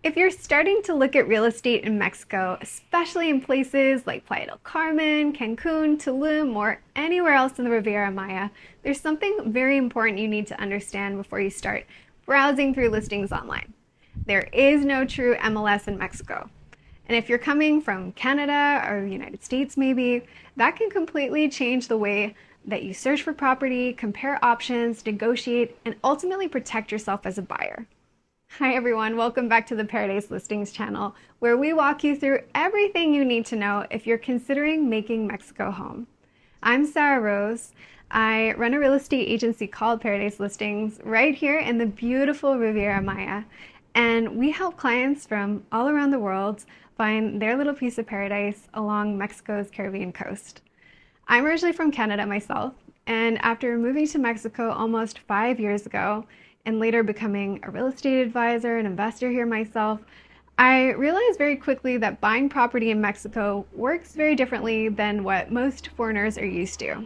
If you're starting to look at real estate in Mexico, especially in places like Playa del Carmen, Cancun, Tulum, or anywhere else in the Riviera Maya, there's something very important you need to understand before you start browsing through listings online. There is no true MLS in Mexico. And if you're coming from Canada or the United States maybe, that can completely change the way that you search for property, compare options, negotiate, and ultimately protect yourself as a buyer. Hi everyone, welcome back to the Paradise Listings channel, where we walk you through everything you need to know if you're considering making Mexico home. I'm Sarah Rose. I run a real estate agency called Paradise Listings right here in the beautiful Riviera Maya, and we help clients from all around the world find their little piece of paradise along Mexico's Caribbean coast. I'm originally from Canada myself, and after moving to Mexico almost 5 years ago, and later becoming a real estate advisor and investor here myself, I realized very quickly that buying property in Mexico works very differently than what most foreigners are used to.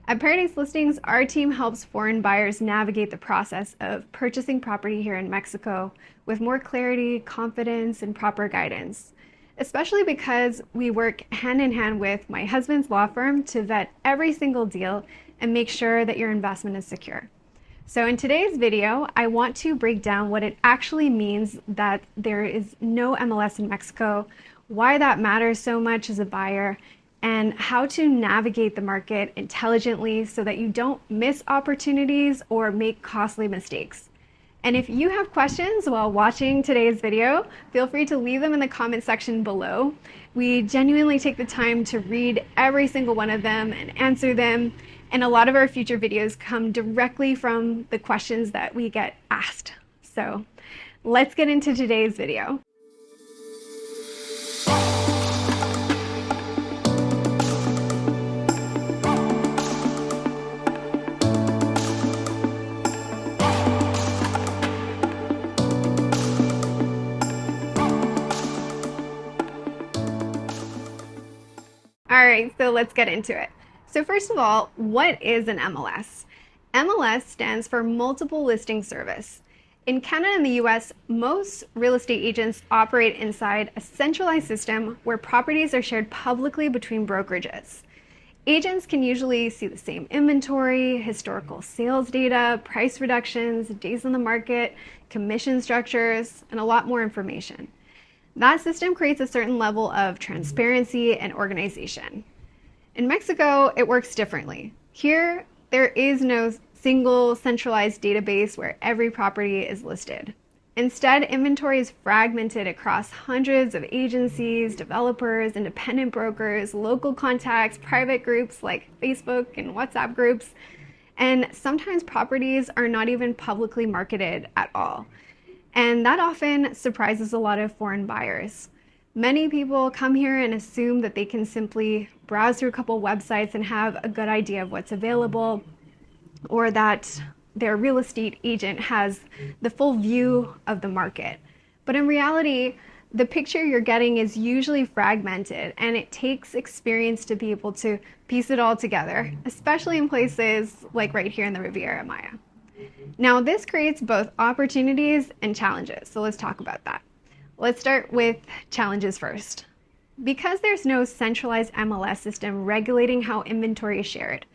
At Paradise Listings, our team helps foreign buyers navigate the process of purchasing property here in Mexico with more clarity, confidence, and proper guidance, especially because we work hand in hand with my husband's law firm to vet every single deal and make sure that your investment is secure. So in today's video, I want to break down what it actually means that there is no MLS in Mexico, why that matters so much as a buyer, and how to navigate the market intelligently so that you don't miss opportunities or make costly mistakes. And if you have questions while watching today's video, feel free to leave them in the comment section below. We genuinely take the time to read every single one of them and answer them. And a lot of our future videos come directly from the questions that we get asked. So let's get into today's video. All right, so let's get into it. So first of all, what is an MLS? MLS stands for Multiple Listing Service. In Canada and the US, most real estate agents operate inside a centralized system where properties are shared publicly between brokerages. Agents can usually see the same inventory, historical sales data, price reductions, days on the market, commission structures, and a lot more information. That system creates a certain level of transparency and organization. In Mexico, it works differently. Here, there is no single centralized database where every property is listed. Instead, inventory is fragmented across hundreds of agencies, developers, independent brokers, local contacts, private groups like Facebook and WhatsApp groups, and sometimes properties are not even publicly marketed at all. And that often surprises a lot of foreign buyers. Many people come here and assume that they can simply browse through a couple websites and have a good idea of what's available, or that their real estate agent has the full view of the market. But in reality, the picture you're getting is usually fragmented, and it takes experience to be able to piece it all together, especially in places like right here in the Riviera Maya. Now, this creates both opportunities and challenges, so let's talk about that. Let's start with challenges first. Because there's no centralized MLS system regulating how inventory is shared,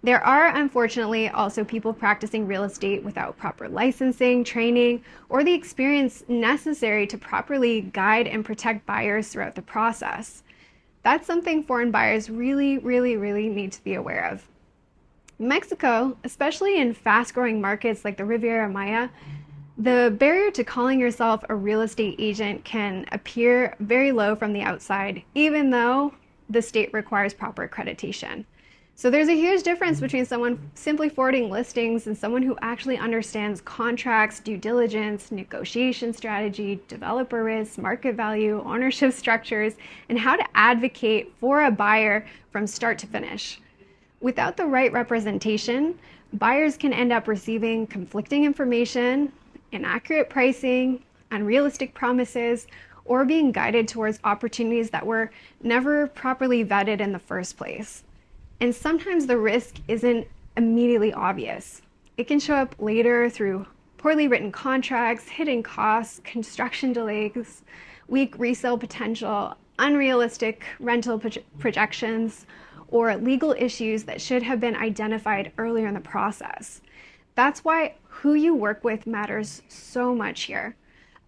there are unfortunately also people practicing real estate without proper licensing, training, or the experience necessary to properly guide and protect buyers throughout the process. That's something foreign buyers really need to be aware of. In Mexico, especially in fast-growing markets like the Riviera Maya, the barrier to calling yourself a real estate agent can appear very low from the outside, even though the state requires proper accreditation. So there's a huge difference between someone simply forwarding listings and someone who actually understands contracts, due diligence, negotiation strategy, developer risk, market value, ownership structures, and how to advocate for a buyer from start to finish. Without the right representation, buyers can end up receiving conflicting information, inaccurate pricing, unrealistic promises, or being guided towards opportunities that were never properly vetted in the first place. And sometimes the risk isn't immediately obvious. It can show up later through poorly written contracts, hidden costs, construction delays, weak resale potential, unrealistic rental projections, or legal issues that should have been identified earlier in the process. That's why who you work with matters so much here.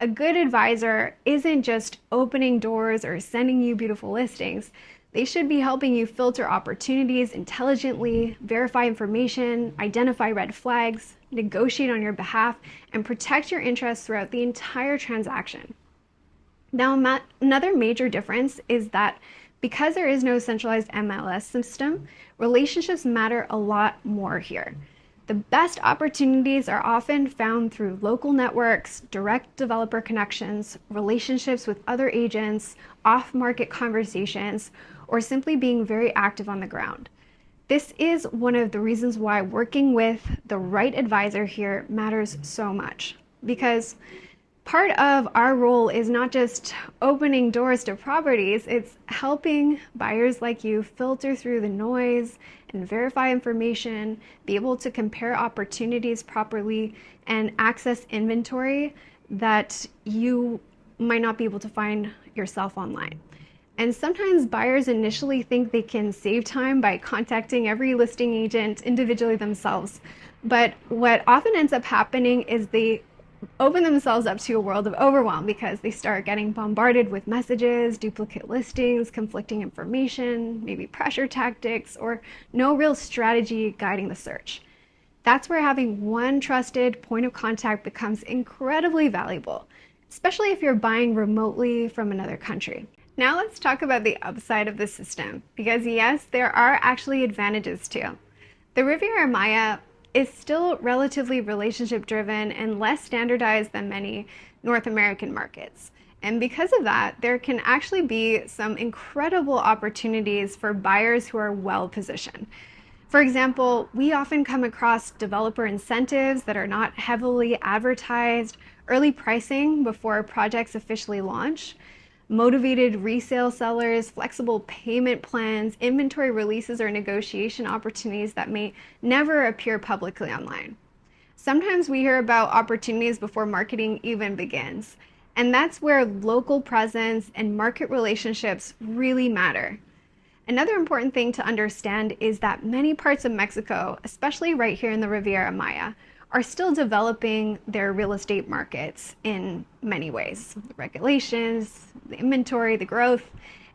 A good advisor isn't just opening doors or sending you beautiful listings. They should be helping you filter opportunities intelligently, verify information, identify red flags, negotiate on your behalf, and protect your interests throughout the entire transaction. Now, another major difference is that because there is no centralized MLS system, relationships matter a lot more here. The best opportunities are often found through local networks, direct developer connections, relationships with other agents, off-market conversations, or simply being very active on the ground. This is one of the reasons why working with the right advisor here matters so much, because part of our role is not just opening doors to properties, it's helping buyers like you filter through the noise and verify information, be able to compare opportunities properly, and access inventory that you might not be able to find yourself online. And sometimes buyers initially think they can save time by contacting every listing agent individually themselves. But what often ends up happening is they open themselves up to a world of overwhelm because they start getting bombarded with messages, duplicate listings, conflicting information, maybe pressure tactics, or no real strategy guiding the search. That's where having one trusted point of contact becomes incredibly valuable, especially if you're buying remotely from another country. Now let's talk about the upside of the system, because yes, there are actually advantages too. The Riviera Maya is still relatively relationship driven and less standardized than many North American markets. And because of that, there can actually be some incredible opportunities for buyers who are well positioned. For example, we often come across developer incentives that are not heavily advertised, early pricing before projects officially launch, motivated resale sellers, flexible payment plans, inventory releases, or negotiation opportunities that may never appear publicly online. Sometimes we hear about opportunities before marketing even begins, and that's where local presence and market relationships really matter. Another important thing to understand is that many parts of Mexico, especially right here in the Riviera Maya, are still developing their real estate markets in many ways. The regulations, the inventory, the growth,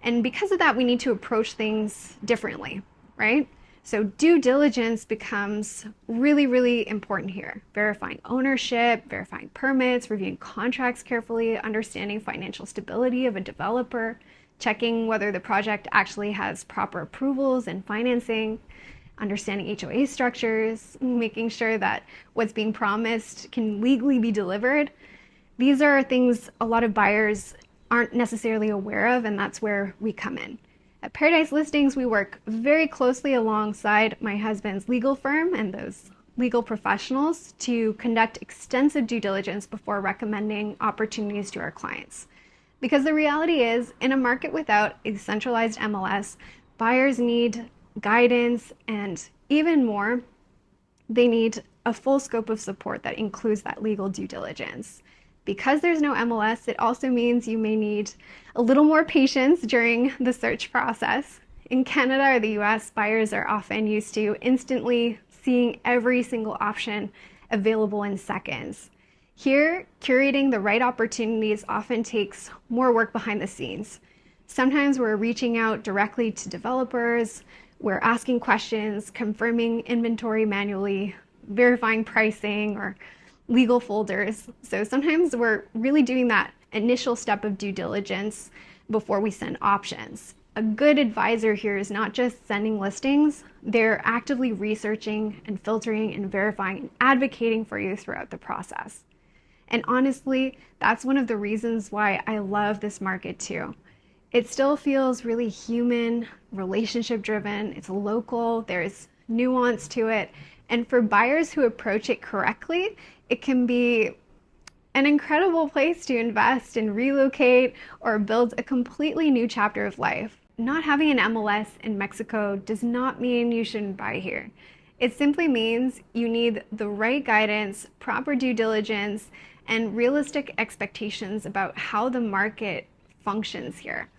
and because of that, we need to approach things differently, right? So due diligence becomes really, really important here. Verifying ownership, verifying permits, reviewing contracts carefully, understanding financial stability of a developer, checking whether the project actually has proper approvals and financing, understanding HOA structures, making sure that what's being promised can legally be delivered. These are things a lot of buyers aren't necessarily aware of, and that's where we come in. At Paradise Listings, we work very closely alongside my husband's legal firm and those legal professionals to conduct extensive due diligence before recommending opportunities to our clients. Because the reality is, in a market without a centralized MLS, buyers need guidance, and even more, they need a full scope of support that includes that legal due diligence. Because there's no MLS, it also means you may need a little more patience during the search process. In Canada or the US, buyers are often used to instantly seeing every single option available in seconds. Here, curating the right opportunities often takes more work behind the scenes. Sometimes we're reaching out directly to developers, we're asking questions, confirming inventory manually, verifying pricing or legal folders. So sometimes we're really doing that initial step of due diligence before we send options. A good advisor here is not just sending listings, they're actively researching and filtering and verifying and advocating for you throughout the process. And honestly, that's one of the reasons why I love this market too. It still feels really human, relationship driven, it's local, there's nuance to it. And for buyers who approach it correctly, it can be an incredible place to invest and relocate or build a completely new chapter of life. Not having an MLS in Mexico does not mean you shouldn't buy here. It simply means you need the right guidance, proper due diligence, and realistic expectations about how the market functions here.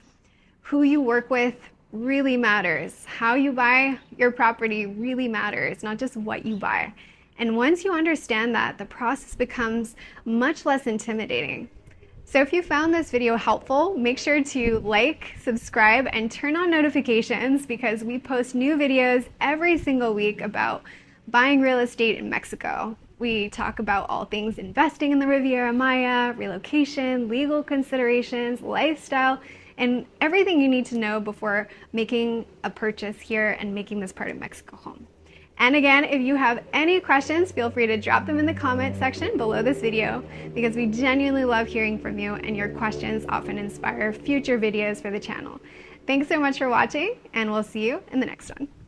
Who you work with really matters. How you buy your property really matters, not just what you buy. And once you understand that, the process becomes much less intimidating. So if you found this video helpful, make sure to like, subscribe, and turn on notifications because we post new videos every single week about buying real estate in Mexico. We talk about all things investing in the Riviera Maya, relocation, legal considerations, lifestyle, and everything you need to know before making a purchase here and making this part of Mexico home. And again, if you have any questions, feel free to drop them in the comment section below this video because we genuinely love hearing from you, and your questions often inspire future videos for the channel. Thanks so much for watching, and we'll see you in the next one.